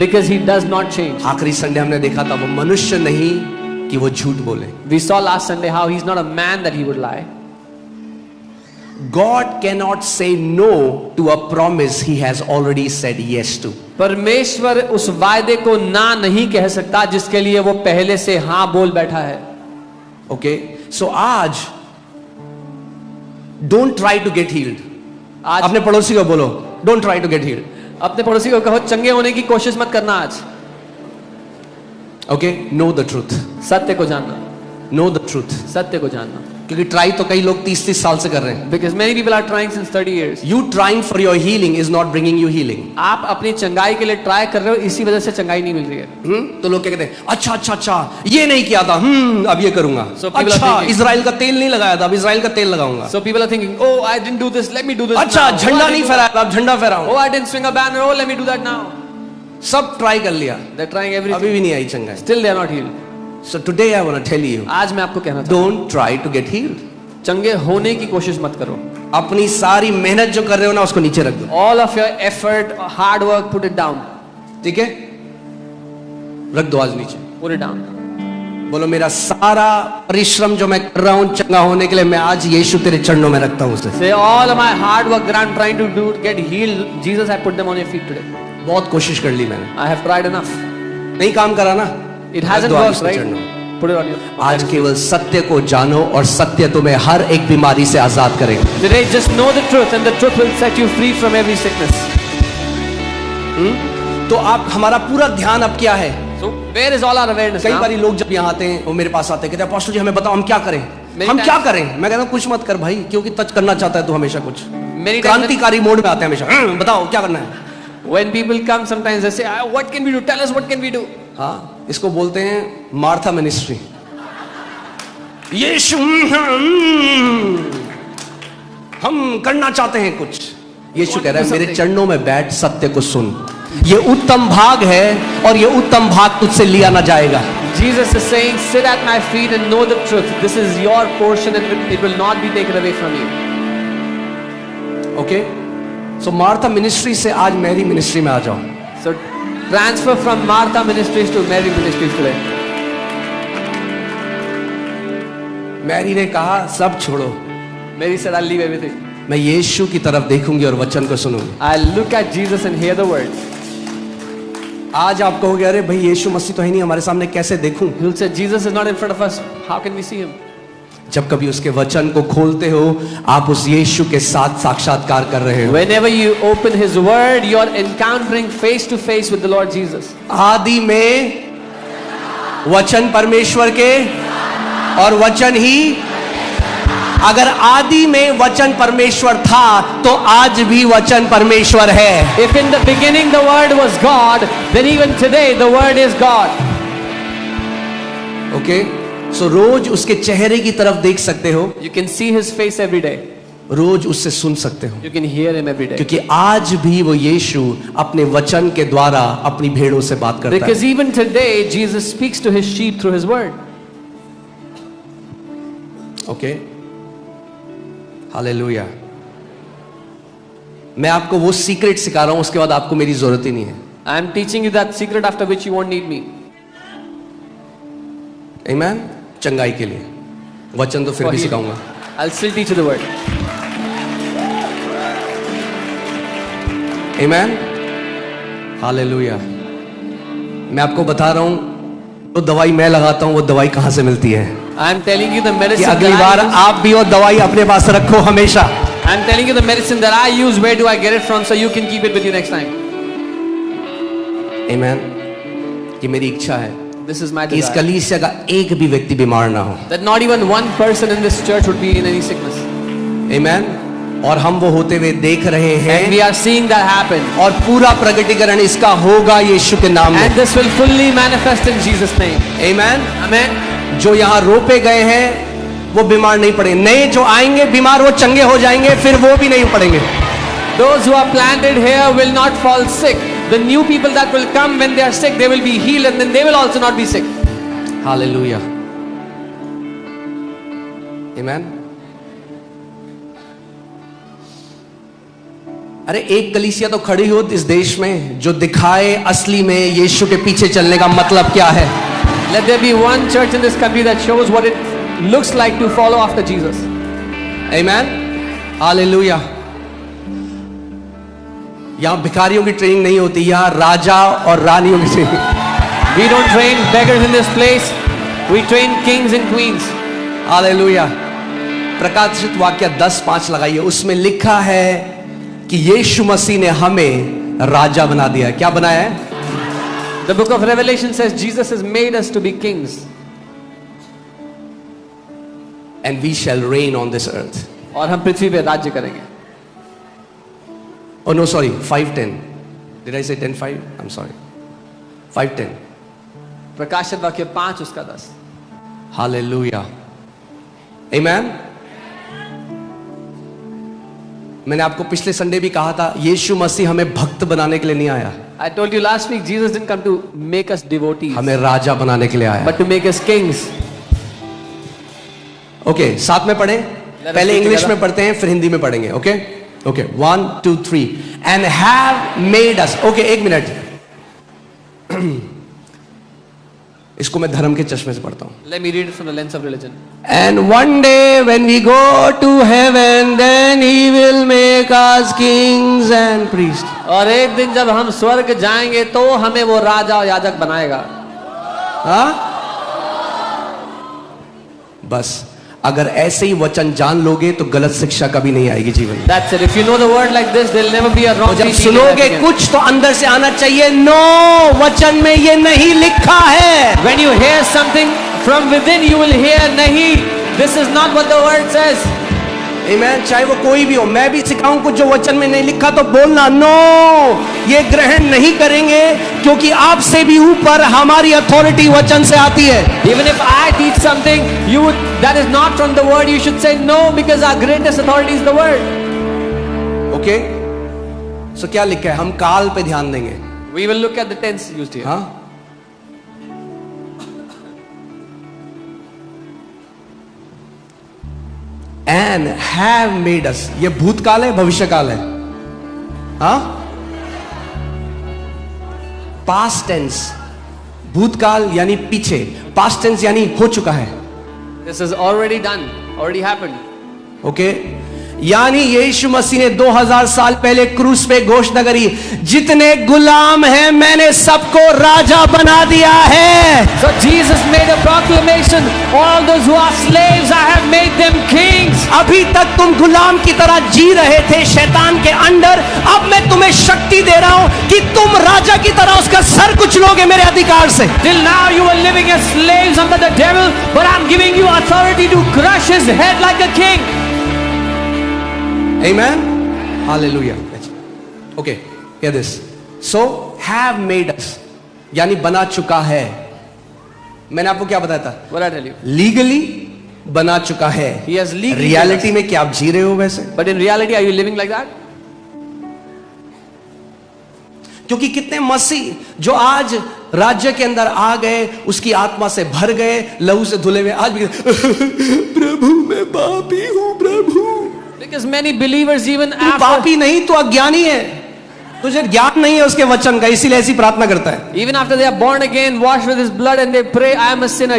because he does not change. आखिरी Sunday हमने देखा था वो मनुष्य नहीं कि वो झूठ बोले. We saw last Sunday how he's not a man that he would lie. God cannot say no to a promise he has already said yes to. परमेश्वर उस वायदे को ना नहीं कह सकता जिसके लिए वो पहले से हाँ बोल बैठा है. Okay, so आज don't try to get healed. आज अपने पड़ोसी को बोलो don't try to get healed. अपने पड़ोसी को कहो चंगे होने की कोशिश मत करना आज. Okay, know the truth. सत्य को जानना. Know the truth. सत्य को जानना. क्योंकि ट्राई तो कई लोग 30-30 साल से कर रहे हैं. Because many people are trying since 30 years. You trying for your healing is not bringing you healing. आप अपनी चंगाई के लिए ट्राई कर रहे हो, इसी वजह से चंगाई नहीं मिल रही है. तो लोग क्या कहते हैं, अच्छा अच्छा अच्छा ये नहीं किया था, अब ये करूंगा. So people are अच्छा thinking- इजराइल का तेल नहीं लगाया था, अब इजराइल का तेल लगाऊंगा. So people are thinking, oh I didn't do this, let me do this. अच्छा now. झंडा Oh, I नहीं didn't do फहराया था, अब झंडा that. फहराऊंगा. Oh I didn't swing a banner, oh let me do that now. सब try कर लिया, They're trying everything. अभी भी नहीं आई चंगाई. Still they are not healed. So today I want to tell you, आज मैं आपको कहना चाहता don't try to get healed. हूँ, चंगे होने की कोशिश मत करो. अपनी सारी मेहनत जो कर रहे हो ना उसको नीचे रख दो. All of your effort, hard work, put it down. ठीक है, रख दो आज नीचे. Put it down. बोलो मेरा सारा परिश्रम जो मैं कर रहा हूँ चंगा होने के लिए मैं आज यीशु तेरे चरणों में रखता हूँ उसे. Say all of my hard work that I'm trying to do to get healed, Jesus I put them on your feet today. बहुत कोशिश कर ली मैंने, I have tried enough. नहीं काम करा ना. It hasn't रख दो आज worked, उसके right? चरणों में. Put it on your. आज केवल सत्य को जानो और सत्य तुम्हें हर एक बीमारी से आजाद करेगा. Today just know the truth and the truth will set you free from every sickness. तो आप हमारा पूरा ध्यान अब क्या है? So where is all our awareness कई now? बार लोग जब यहाँ आते हैं वो मेरे पास आते हैं कहते हैं पास्टर जी हमें बताओ हम क्या करें. Many हम times- क्या करें? मैं कहता हूँ कुछ मत कर भाई, क्योंकि टच करना चाहता है तू हमेशा कुछ. Many times क्रांतिकारी मोड में आते हैं हमेशा. बताओ क्या करना है. when people come sometimes they say, "Ah, what can we do? Tell us what can we do?" हाँ, इसको बोलते हैं मार्था मिनिस्ट्री. यीशु हम करना चाहते हैं कुछ. यीशु कह रहा है मेरे चरणों में बैठ सत्य को सुन. ये उत्तम भाग है और ये उत्तम भाग तुझसे लिया ना जाएगा. Jesus is saying, "Sit at my feet and know the truth. This is your portion and it will not be taken away from you." Okay, so Martha ministry से आज मेरी मिनिस्ट्री में आ जाओ. So transfer from Martha Ministries to Mary Ministries today. Mary ने कहा सब छोड़ो, Mary said, "I'll leave everything. मैं यीशु की तरफ देखूंगी और वचन को सुनूंगी." I'll look at Jesus and hear the word." आज आप कहोगे अरे भाई यीशु मसीह तो है नहीं हमारे सामने, कैसे देखूं? You'll say, "Jesus is not in front of us. How can we see him?" जब कभी उसके वचन को खोलते हो आप उस यीशु के साथ साक्षात्कार कर रहे हो. Whenever you open his word, you're encountering face to face with the Lord Jesus. आदि में वचन परमेश्वर के और वचन ही. अगर आदि में वचन परमेश्वर था तो आज भी वचन परमेश्वर है. If in the beginning the word was God, then even today the word is God. Okay, so रोज उसके चेहरे की तरफ देख सकते हो, You can see his face every day. रोज उससे सुन सकते हो, You can hear him every day. क्योंकि आज भी वो यीशु अपने वचन के द्वारा अपनी भेड़ों से बात करता Because है. even today Jesus speaks to his sheep through his word. Okay, hallelujah. मैं आपको वो सीक्रेट सिखा रहा हूं, उसके बाद आपको मेरी जरूरत ही नहीं है. I am teaching you that secret after which you won't need me. आमीन. चंगाई के लिए वचन तो फिर For भी healing. सिखाऊंगा. I'll still teach you the word. आमीन. हालेलुया. मैं आपको बता रहा हूं तो दवाई मैं लगाता हूं वो दवाई कहां से मिलती है. I am telling you the कि medicine अगली that बार I use. आप भी वो दवाई अपने पास रखो हमेशा. I am telling you the medicine that I use. Where do I get it from? So you can keep it with you next time. आमीन. ये मेरी इच्छा है This is my कि इस desire. कलीसिया का एक भी व्यक्ति बीमार ना हो. That not even one person in this church would be in any sickness. आमीन. और हम वो होते हुए देख रहे And हैं we are seeing that happen. और पूरा प्रकटीकरण इसका होगा यीशु के नाम And में. this will fully manifest in Jesus' name. आमीन. Amen. जो यहाँ रोपे गए हैं वो बीमार नहीं पड़े. नए जो आएंगे बीमार वो चंगे हो जाएंगे, फिर वो भी नहीं पड़ेंगे. Those who are planted here will not fall sick. The new people that will come, when they are sick, they will be healed and then they will also not be sick. Hallelujah. आमीन. अरे एक कलीसिया तो खड़ी हो इस देश में जो दिखाए असली में यीशु के पीछे चलने का मतलब क्या है. Let there be one church in this country that shows what it looks like to follow after Jesus. Amen. Hallelujah. यहाँ भिखारियों की ट्रेनिंग नहीं होती, यहाँ राजा और रानियों की training. We don't train beggars in this place. We train kings and queens. Hallelujah. प्रकाशित वाक्य 10:5 लगाइए. उसमें लिखा है कि यीशु मसीह ने हमें राजा बना दिया. क्या बनाया है? The book of Revelation says Jesus has made us to be kings. And we shall reign on this earth. और हम पृथ्वी पे राज्य करेंगे. Oh no, sorry, 5:10. Did I say 10:5? I'm sorry. 5:10. प्रकाशित वाक्य 5 उसका 10. Hallelujah. Amen. मैंने आपको पिछले संडे भी कहा था, यीशु मसीह हमें भक्त बनाने के लिए नहीं आया. I told you last week Jesus didn't come to make us devotees, हमें राजा बनाने के लिए आया. but to make us kings. Okay, साथ में पढ़ें. us पहले read इंग्लिश together. में पढ़ते हैं, फिर हिंदी में पढ़ेंगे. Okay okay, 1 2 3. And have made us. Okay, एक मिनट. इसको मैं धर्म के चश्मे से पढ़ता हूं. Let me read it from the lens of religion. And one day when we go to heaven, then he will make us kings and priests. और एक दिन जब हम स्वर्ग जाएंगे तो हमें वो राजा और याजक बनाएगा. हाँ? बस अगर ऐसे ही वचन जान लोगे तो गलत शिक्षा कभी नहीं आएगी जीवन में. That's it. If you know the word like this, there'll never be a wrong तो जब teaching. सुनोगे कुछ तो अंदर से आना चाहिए. नो, वचन में ये नहीं लिखा है. When you hear something from within, you will hear nahi. This is not what the word says. आमीन. चाहे वो कोई भी हो, मैं भी सिखाऊं कुछ जो वचन में नहीं लिखा तो बोलना नो, ये ग्रहण नहीं करेंगे क्योंकि आपसे भी ऊपर हमारी अथॉरिटी वचन से आती है. Even if I teach something, that is not from the word, you should say no because our greatest authority is the word. Okay, so क्या लिखा है? हम काल पे ध्यान देंगे. We will look at the tense used here. हाँ, and have made us. ये भूतकाल है, भविष्यकाल है. हाँ, पास्ट टेंस. भूतकाल यानी पीछे, पास्ट टेंस यानी हो चुका है. This is already done, already happened. Okay, यानी यीशु मसीह ने 2000 साल पहले क्रूस पे घोषणा करी, जितने गुलाम हैं मैंने सबको राजा बना दिया है. So Jesus made a proclamation, all those who are slaves, I have made them kings. अभी तक तुम गुलाम की तरह जी रहे थे शैतान के अंडर, अब मैं तुम्हें शक्ति दे रहा हूं कि तुम राजा की तरह उसका सर कुचलोगे मेरे अधिकार से. Till now you were living as slaves under the devil, but I'm giving you authority to crush his head like a king. Amen. Hallelujah. Okay, hear this. So have made us, यानी बना चुका है. मैंने आपको क्या बताया था? What I tell you? Legally बना चुका है. He has legally रियलिटी में क्या आप जी रहे हो वैसे? But in reality, are you living like that? क्योंकि कितने मसीह जो आज राज्य के अंदर आ गए, उसकी आत्मा से भर गए, लहू से धुले हुए, आज भी प्रभु मैं पापी हूं प्रभु. Because many believers even तू after, पापी नहीं, तू अज्ञानी है, तुझे ज्ञान नहीं है उसके वचन का, इसीलिए ऐसी प्रार्थना करता है. even after they are born again, washed with his blood and they pray, I am a sinner.